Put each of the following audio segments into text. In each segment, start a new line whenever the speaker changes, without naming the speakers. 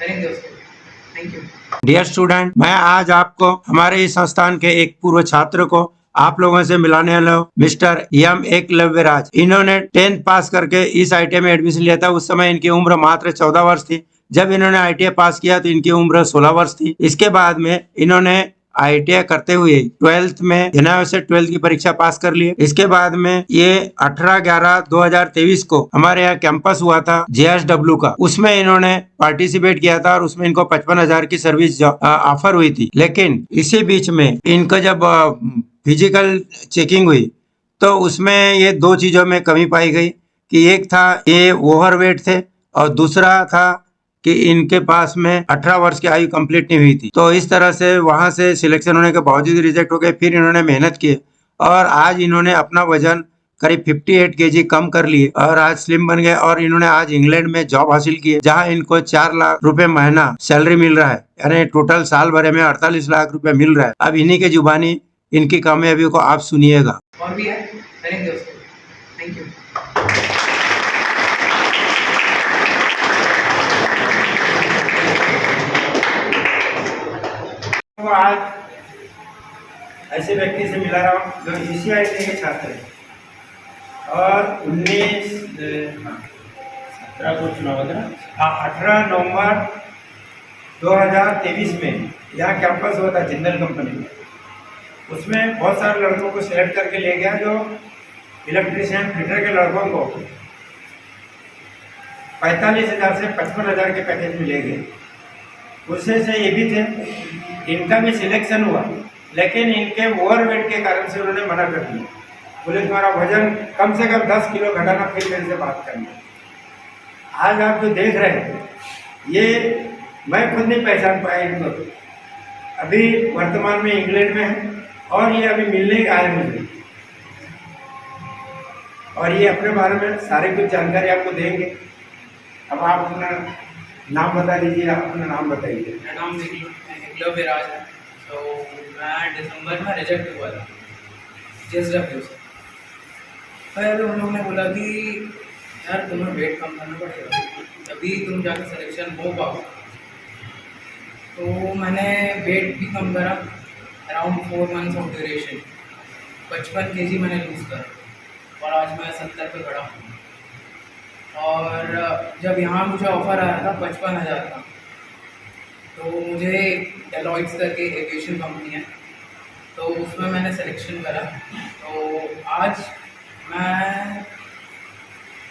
करेंगे उसको। Thank you.
Dear student, मैं आज आपको हमारे इस संस्थान के एक पूर्व छात्र को आप लोगों से मिलाने वाला हूं, मिस्टर एम एकलव्यराज। इन्होंने 10th पास करके इस ITI में एडमिशन लिया था। उस समय इनकी उम्र मात्र 14 वर्ष थी। जब इन्होंने ITI पास किया तो इनकी उम्र 16 वर्ष थी। इसके बाद में इन्होंने ITI करते हुए 12th में जेनेवा से 12th की परीक्षा पास कर ली। इसके बाद में ये 18/11/2023 को हमारे यहाँ कैंपस हुआ था JSW का, उसमें इन्होंने पार्टिसिपेट किया था और उसमें इनको 55,000 की सर्विस ऑफर हुई थी। लेकिन इसी बीच में इनको जब फिजिकल चेकिंग हुई तो उसमें ये दो चीजों में कमी पाई गई कि एक था ये ओवरवेट थे और दूसरा था कि इनके पास में 18 वर्ष की आयु कंप्लीट नहीं हुई थी। तो इस तरह से वहां से सिलेक्शन होने के बावजूद रिजेक्ट हो गए। फिर इन्होंने मेहनत की और आज इन्होंने अपना वजन करीब 58 kg कम कर लिए और आज स्लिम बन गए और इन्होंने आज इंग्लैंड में जॉब हासिल की है, जहां इनको 4 लाख रुपए महीना सैलरी मिल रहा है। यानी टोटल साल भरे में 48 लाख रुपए मिल रहा है। अब इन्हीं के जुबानी इनकी कामयाबी को आप सुनिएगा।
और भी है, करेंगे उसको। Thank you.
तो आज ऐसे व्यक्ति से मिला रहा हूँ जो GCI के छात्र हैं और 18 नवंबर 2023 में यहाँ कैंपस हुआ था जिंदल कंपनी में। उसमें बहुत सारे लड़कों को सिलेक्ट करके ले गया, जो इलेक्ट्रीशियन फिटर के लड़कों को 45,000 से 55,000 के पैकेज में ले गए। उससे से ये भी थे, इनका भी सिलेक्शन हुआ, लेकिन इनके ओवरवेट के कारण से उन्होंने मना कर दिया। बोले तुम्हारा वजन कम से कम 10 किलो घटाना, फिर मेरे से बात करना। आज आप जो देख रहे हैं ये मैं खुद नहीं पहचान पाया इनको। अभी वर्तमान में इंग्लैंड में है और ये अभी मिलने आए मुझे, और ये अपने बारे में सारी कुछ जानकारी आपको देंगे। अब आप अपना नाम बता दीजिए, आप अपना नाम बताइए।
मेरा नाम एकलव्यराज है। तो मैं दिसंबर में रिजेक्ट हुआ था JSW से। फिर उन लोगों ने बोला कि यार तुम्हें वेट कम करना पड़ेगा, तभी तुम जाकर सिलेक्शन हो पाओ। तो मैंने वेट भी कम करा, around 4 months of duration 55 kg मैंने लूज़ करा और आज मैं 70 पे खड़ा हूँ। और जब यहाँ मुझे ऑफ़र आया था 55,000 का, तो मुझे डेलॉइट्स करके एविएशन कंपनी है, तो उसमें मैंने सिलेक्शन करा। तो आज मैं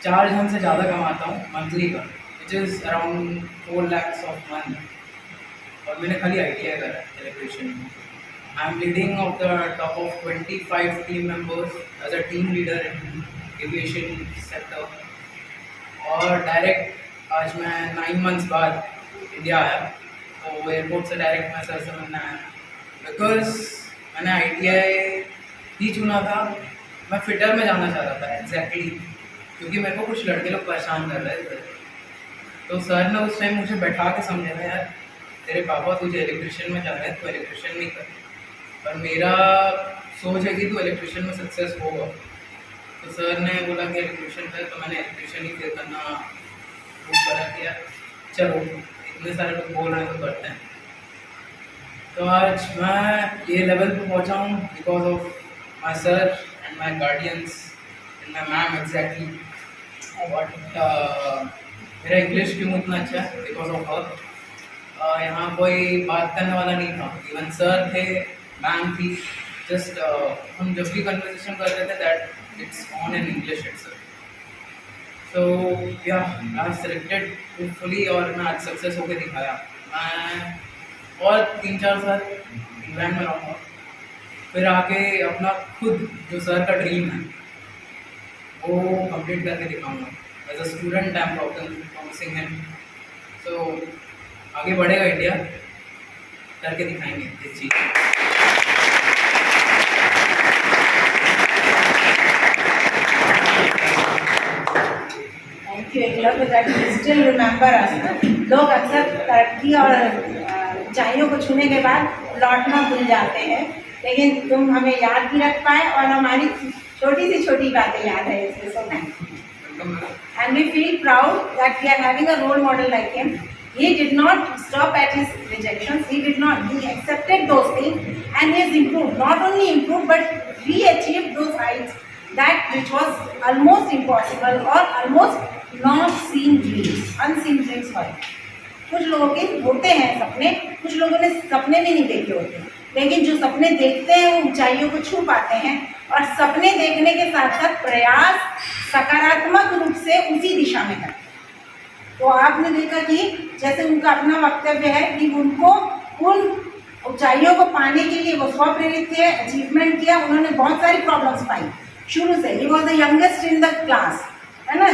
4 जन से ज़्यादा कमाता हूँ मंथली का, which is around 4 lakhs of month. और मैंने खाली ITI करा इलेक्ट्रिशियन में। I am leading of the top of 25 team members as a team leader in aviation sector. और डायरेक्ट आज मैं 9 मंथ्स बाद इंडिया आया, तो एयरपोर्ट से डायरेक्ट मैं सर से मिलने आया, बिकॉज मैंने ITI ही चुना था। मैं फिटर में जाना चाह रहा था एग्जैक्टली, क्योंकि मेरे को कुछ लड़के लोग परेशान कर रहे थे। तो सर ने उस टाइम मुझे बैठा के समझाया, यार तेरे पापा तुझे इलेक्ट्रिशियन में जा रहे हैं, तो इलेक्ट्रिशियन नहीं कर, पर मेरा सोच है कि तू इलेक्ट्रिशियन में सक्सेस होगा। तो सर ने बोला कि इलेक्ट्रिशियन कर, तो मैंने इलेक्ट्रिशियन ही फिर करना शुरू करा किया। चलो इतने सारे लोग बोल रहे हैं तो करते हैं। तो आज मैं ये लेवल पे पहुंचा हूँ because of my sir and my guardians and my ma'am exactly. But मेरा इंग्लिश क्यों इतना अच्छा है? Because of her. यहाँ कोई बात करने वाला नहीं था, इवन सर थे, मैम थी, जस्ट हम जब भी कन्वर्सेशन कर रहे थे that it's on in English itself. So yeah I selected hopefully, और मैं आज सक्सेस होकर दिखाया। मैं और 3-4 साल इंग्लैंड में रहूँगा, फिर आके अपना खुद जो सर का ड्रीम है वो कंप्लीट करके दिखाऊंगा। As a student I am promising him. So आगे बढ़ेगा इंडिया, करके दिखाएंगे इस चीज़।
Thank you Eklavya, that you still remember us ना। लोग अक्सर तरक्की और ऊंचाइयों को छूने के बाद लौटना भूल जाते हैं, लेकिन तुम हमें याद भी रख पाए और हमारी छोटी से छोटी बातें याद है इसमें। So thank you, and we feel proud that we are having a role model like him. He did not stop at his rejections. He accepted those things and he has improved. Not only improved, but he achieved those heights that which was almost impossible or almost not seen dreams, unseen dreams for him. कुछ लोगों के होते हैं सपने, कुछ लोगों ने सपने भी नहीं देखे होते, लेकिन जो सपने देखते हैं वो ऊंचाइयों को छू पाते हैं। और सपने देखने के साथ साथ प्रयास सकारात्मक रूप से उसी दिशा में करते हैं। तो आपने देखा कि जैसे उनका अपना वक्तव्य है कि उनको उन ऊंचाइयों को पाने के लिए वो स्वप्रेरित थे, अचीवमेंट किया, उन्होंने बहुत सारी प्रॉब्लम्स पाई शुरू से। He was the youngest in the class, है ना,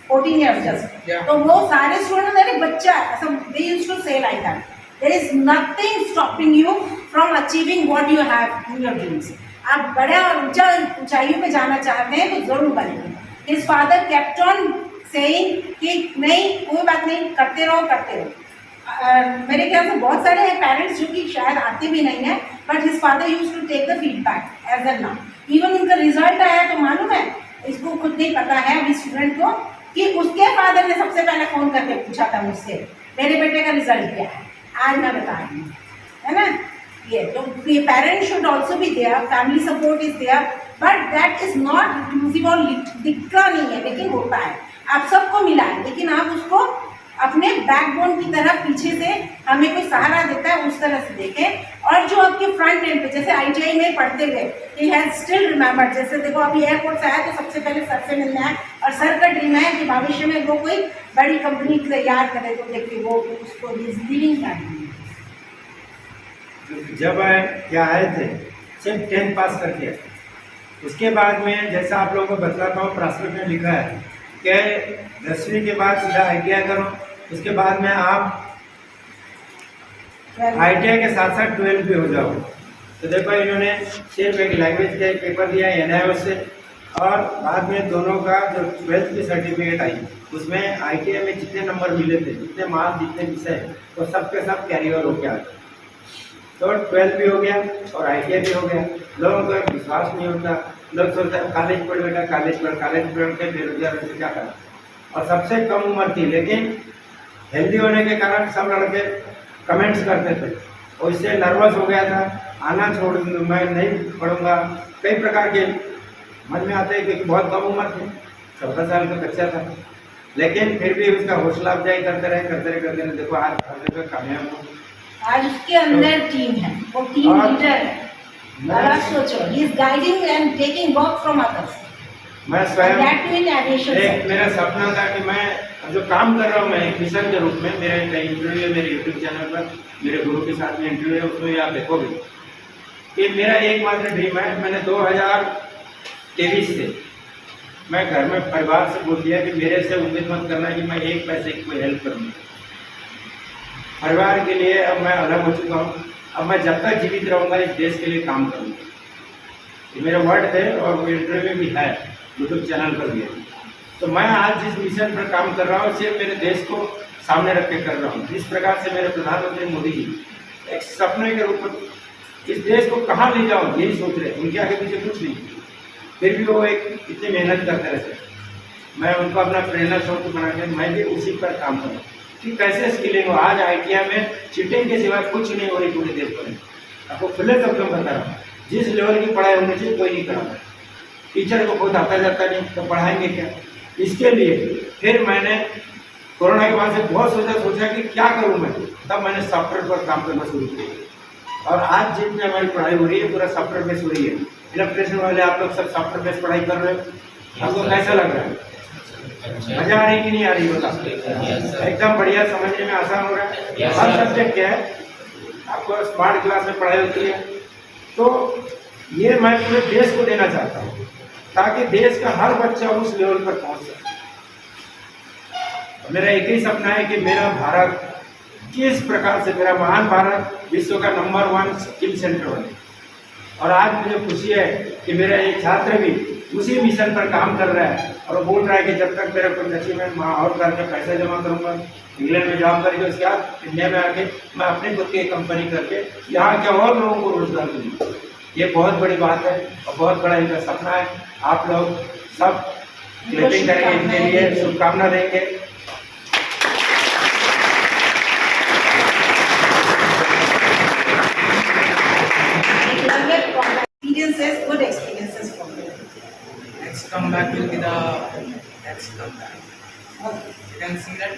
14 years जस्ट। तो वो सारे स्टूडेंट, अरे बच्चा, ऐसा they used to say like that, there is nothing stopping you from achieving what you have in your dreams. आप बड़ा और ऊंचाइयों पे जाना चाहते हैं तो जरूर बनेंगे। His father kept on saying कि नहीं, कोई बात नहीं, करते रहो करते रहो। मेरे ख्याल से बहुत सारे हैं पेरेंट्स जो कि शायद आते भी नहीं है, but his father used to take the feedback as an now. Even उनका रिजल्ट आया तो मालूम है, इसको खुद नहीं पता है अभी स्टूडेंट को, कि उसके फादर ने सबसे पहले फ़ोन करके पूछा था मुझसे, मेरे बेटे का रिजल्ट क्या है, आज मैं बता रही हूँ, है ना। ये तो parents should also be there, family support is there, but that is not inclusive और दिखता नहीं है, लेकिन होता है। आप सबको मिला है, लेकिन आप उसको अपने बैकबोन की तरह पीछे से हमें कोई सहारा देता है उस तरह से देखें। और जो आपके फ्रंट एंड पे, जैसे ITI में पढ़ते हुए, ही हैज स्टिल रिमेंबर्ड, जैसे देखो अभी एयरपोर्ट से आया तो सबसे पहले सर से मिलना है, और सर का ड्रीम है कि भविष्य में वो कोई बड़ी कंपनी तैयार करे, तो देखिए वो उसको लीडिंग करनी है।
जब क्या आए थे सिर्फ 10th पास करके, उसके बाद में जैसा आप लोगों को बतलाता हूँ, प्रास्कृत में लिखा है कि 10वीं के बाद सीधा ITI करो, उसके बाद में आप ITI के साथ साथ 12th भी हो जाओ। तो देखो इन्होंने सिर्फ एक लैंग्वेज का एक पेपर दिया NIOS से, और बाद में दोनों का जो 12th की सर्टिफिकेट आई, उसमें ITI में जितने नंबर मिले थे, जितने मार्क्स, जितने विषय, वो सब के सब कैरी ओवर होके आए। तो 12th भी हो गया और ITI भी हो गया। लोगों को विश्वास नहीं होता, लोग सोचते हैं कॉलेज पढ़ बेटा, कॉलेज पढ़ के बेरोजगार से क्या करा। और सबसे कम उम्र थी, लेकिन हेल्दी होने के कारण सब लड़के कमेंट्स करते थे, और इससे नर्वस हो गया था, आना छोड़ दूँ, मैं नहीं पढ़ूंगा, कई प्रकार के मन में आते हैं कि बहुत कम उम्र थी, 14 साल का बच्चा था, लेकिन फिर भी उसका हौसला अफजाई करते रहे, देखो आज कामयाब हो।
आज उसके अंदर टीम है, वो टीम लीडर है। और आप सोचो, he is guiding and taking work from others.
मैं स्वयं
एक
मेरा सपना था कि मैं जो काम कर रहा हूँ, मैं एक मिशन के रूप में, मेरा एक इंटरव्यू है मेरे YouTube चैनल पर, मेरे गुरु के साथ में इंटरव्यू है, उसमें आप देखोगे कि मेरा एकमात्र ड्रीम है। मैंने 2023 से मैं घर में परिवार से बोल दिया कि मेरे से उम्मीद मत करना कि मैं एक पैसे की कोई हेल्प करूँगा परिवार के लिए। अब मैं अलग हो चुका हूँ, अब मैं जब तक जीवित रहूँगा इस देश के लिए काम करूँगा। ये मेरे वर्ड थे और वो इंटरव्यू भी है YouTube चैनल पर भी है। तो मैं आज जिस मिशन पर काम कर रहा हूँ, सिर्फ मेरे देश को सामने रख के कर रहा हूँ। जिस प्रकार से मेरे प्रधानमंत्री मोदी जी एक सपने के रूप में इस देश को कहाँ ले जाऊँ यही सोच रहे, उनके आगे पीछे कुछ नहीं, फिर भी वो एक इतनी मेहनत करते रहते। मैं उनको अपना प्रेरणा स्रोत बना के मैं भी उसी पर काम करूँ कि कैसे स्किलिंग हो। आज ITI में चीटिंग के सिवा कुछ नहीं हो रही पूरे देश पर। आपको खुले शब्द में बता रहा हूँ, जिस लेवल की पढ़ाई होनी चाहिए कोई नहीं कराता। टीचर को खुद आता जाता नहीं तो पढ़ाएंगे क्या। इसके लिए फिर मैंने कोरोना के बाद से बहुत सोचा कि क्या करूं मैं, तब मैंने सॉफ्टवेयर पर काम करना शुरू किया। और आज जितनी हमारी पढ़ाई हो रही है पूरा सॉफ्टवेयर बेस्ड हो रही है। इलेक्ट्रिशियन वाले आप लोग सब सॉफ्टवेयर बेस्ड पढ़ाई कर रहे हो, आपको कैसा लग रहा है? मजा आ रही कि नहीं आ रही बता? एकदम बढ़िया, समझने में आसान हो रहा है। हर सब्जेक्ट क्या है, आपको स्मार्ट क्लास में पढ़ाई होती है। तो ये मैं पूरे देश को देना चाहता हूँ ताकि देश का हर बच्चा उस लेवल पर पहुँच सके। मेरा एक ही सपना है कि मेरा भारत किस प्रकार से, मेरा महान भारत विश्व का नंबर 1 स्किल सेंटर बने। और आज मुझे खुशी है कि मेरा एक छात्र भी उसी मिशन पर काम कर रहा है और बोल रहा है कि जब तक मेरा कोई नसीब में और करके पैसा जमा करूँगा, इंग्लैंड में जॉब करके उसके बाद इंडिया में आके मैं अपने खुद की कंपनी करके यहाँ के और लोगों को रोजगार दूँगा। ये बहुत बड़ी बात है और बहुत बड़ा इनका सपना है। आप लोग सब क्लिपिंग करेंगे, इनके लिए शुभकामना देंगे।
That's the plan.
Okay.
You can see that.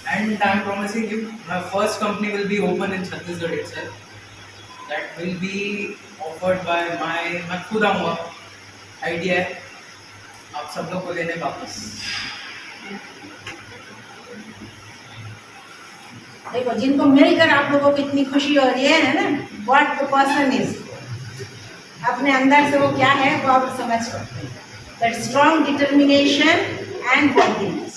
And I'm promising you, my first company will be open in Chhattisgarh itself. That will be offered by मैं खुद आऊँगा. आइडिया है आप सब लोग को लेने वापस.
देखो जिनको मिलकर आप लोगों को इतनी खुशी हो रही है ना, व्हाट द पर्सन इज, अपने अंदर से वो क्या है वो आप समझ सकते हैं. That strong determination and workingness,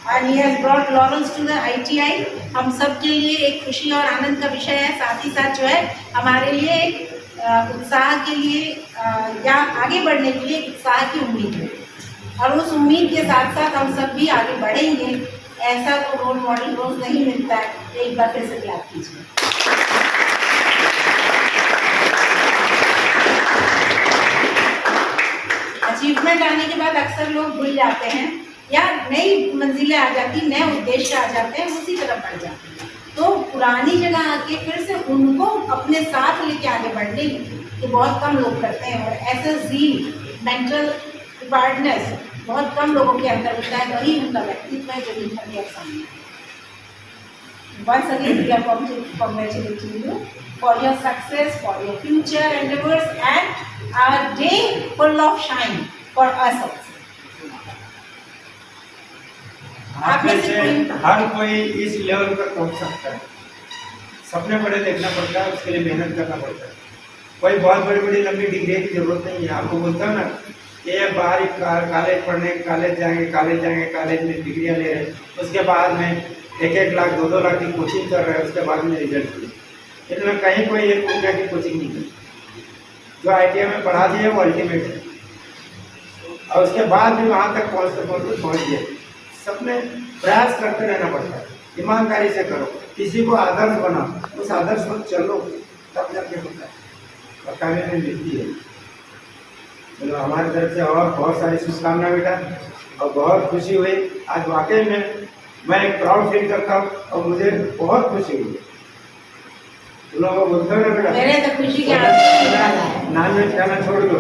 and he has brought Lawrence to the ITI. हम सब के लिए एक खुशी और आनंद का विषय है, साथ ही साथ जो है हमारे लिए एक उत्साह के लिए या आगे बढ़ने के लिए एक उत्साह की उम्मीद है, और उस उम्मीद के साथ साथ हम सब भी आगे बढ़ेंगे. ऐसा तो रोल मॉडल रोज नहीं मिलता है. एक बार फिर से क्लैप कीजिए. अचीवमेंट आने के बाद अक्सर लोग भूल जाते हैं या नई मंजिलें आ जाती, नए उद्देश्य आ जाते हैं, उसी तरफ बढ़ जाते हैं. तो पुरानी जगह आके फिर से उनको अपने साथ लेके आगे बढ़ने ये बहुत कम लोग करते हैं, और ऐसा ज़ील, मेंटल प्रिपेयर्डनेस बहुत कम लोगों के अंदर होता है. वही उनका व्यक्तित्व है जो निखर के सामने. Once again, we are congratulating you for your success, for your future endeavors, and our day full of shine for us also.
आप में से हर कोई इस लेवल पर पहुंच सकता है. सपने बड़े देखना पड़ता है, उसके लिए मेहनत करना पड़ता है. कोई बहुत बड़ी बड़ी लंबी डिग्री की जरूरत नहीं है. आपको बोलता हूँ ना कि ये बाहर कॉलेज पढ़ने, कॉलेज जाएंगे, कॉलेज में डिग्रियाँ ले रहे हैं, उसके बाद में 1-1 लाख 2-2 लाख की कोचिंग कर रहे हैं, उसके बाद में रिजल्ट की. इतना कहीं कोई 1 रुपया की कोचिंग नहीं की. जो ITI में पढ़ा दिए वो अल्टीमेट है, और उसके बाद भी वहाँ तक पहुँच गए. सबने प्रयास करते रहना पड़ता है. ईमानदारी से करो, किसी को आदर्श बनाओ, उस आदर्श पर चलो, तब जाके होता है और कामयाबी मिलती है. चलो हमारी तरफ से और बहुत सारी शुभकामनाएं बेटा, और बहुत खुशी हुई आज. वाकई में मैं एक प्राउड फील करता हूँ और मुझे बहुत खुशी हुई. तुम लोगों को बोलते हो ना बेटा,
मेरे तो खुशी के आंसू
नान वेज खाना छोड़ दो,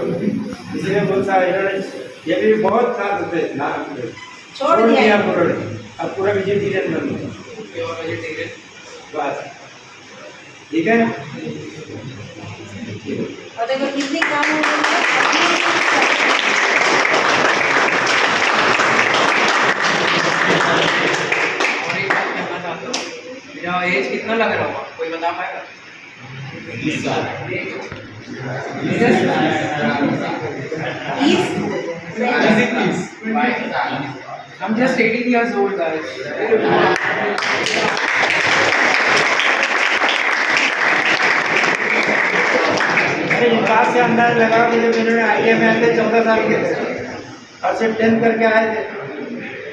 इसलिए बोलता है इन्होंने ये भी बहुत साथ होते हैं. नान छोड़ दिया पूरा, अब पूरा वेजिटेरियन बन गया. बस ठीक है.
और देखो कितनी काम हो रही है.
और एक बात कहना चाहता हूँ, मेरा एज कितना लग रहा होगा कोई बता पाएगा?
20 साल.
I'm just 18 years old, guys.
अरे इस बात से अंदाज लगा कि जब इन्होंने ITI में आते 14 साल के थे और सिर्फ 10th करके आए थे,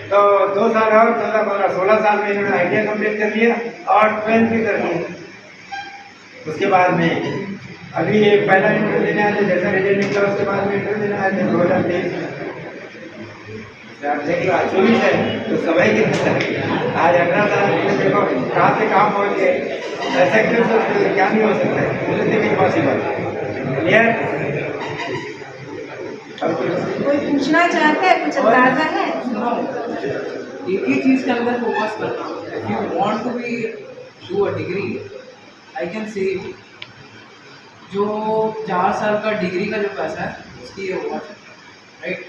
तो 2 साल और 14, 15, 16 साल में इन्होंने ITI कंप्लीट कर लिया और 12th भी कर लिया. उसके बाद में अभी एक पहला इंटरव्यू देने आए थे, जैसा रिजल्ट निकला उसके बाद में इंटरव्यू देने आए थे 2023 में. देख लो 24 है तो समय कितना है. आज 18 साल में देखो कहाँ से कहाँ पहुँच गए. ऐसा क्यों सोचते हो? क्या नहीं हो सकता है, इम्पॉसिबल. क्लियर?
कोई पूछना चाहता है, कुछ अंदाजा है?
एक ही चीज़ के अंदर फोकस करना. If you want to be do a degree, I can say जो 4 साल का डिग्री का जो पैसा है उसकी ये वॉच है, राइट.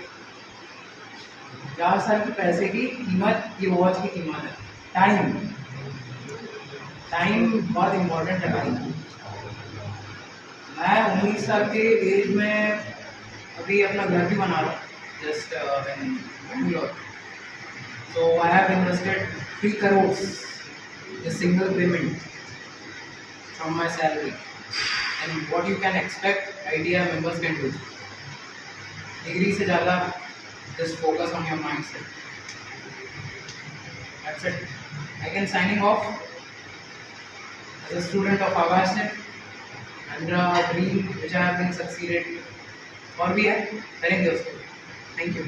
4 साल के पैसे की कीमत ये वॉच की कीमत है. टाइम बहुत इम्पोर्टेंट है. टाइम. मैं 19 साल के एज में अभी अपना घर भी बना रहा हूँ, just in Bangalore. So I have invested 3 crores in single payment from my salary, and what you can expect ITI members can do. Degree से ज़्यादा just focus on your mindset. That's it. I can signing off as a student of Avasnet and a dream which I have been succeeded. और भी है, करेंगे उसको. Thank you.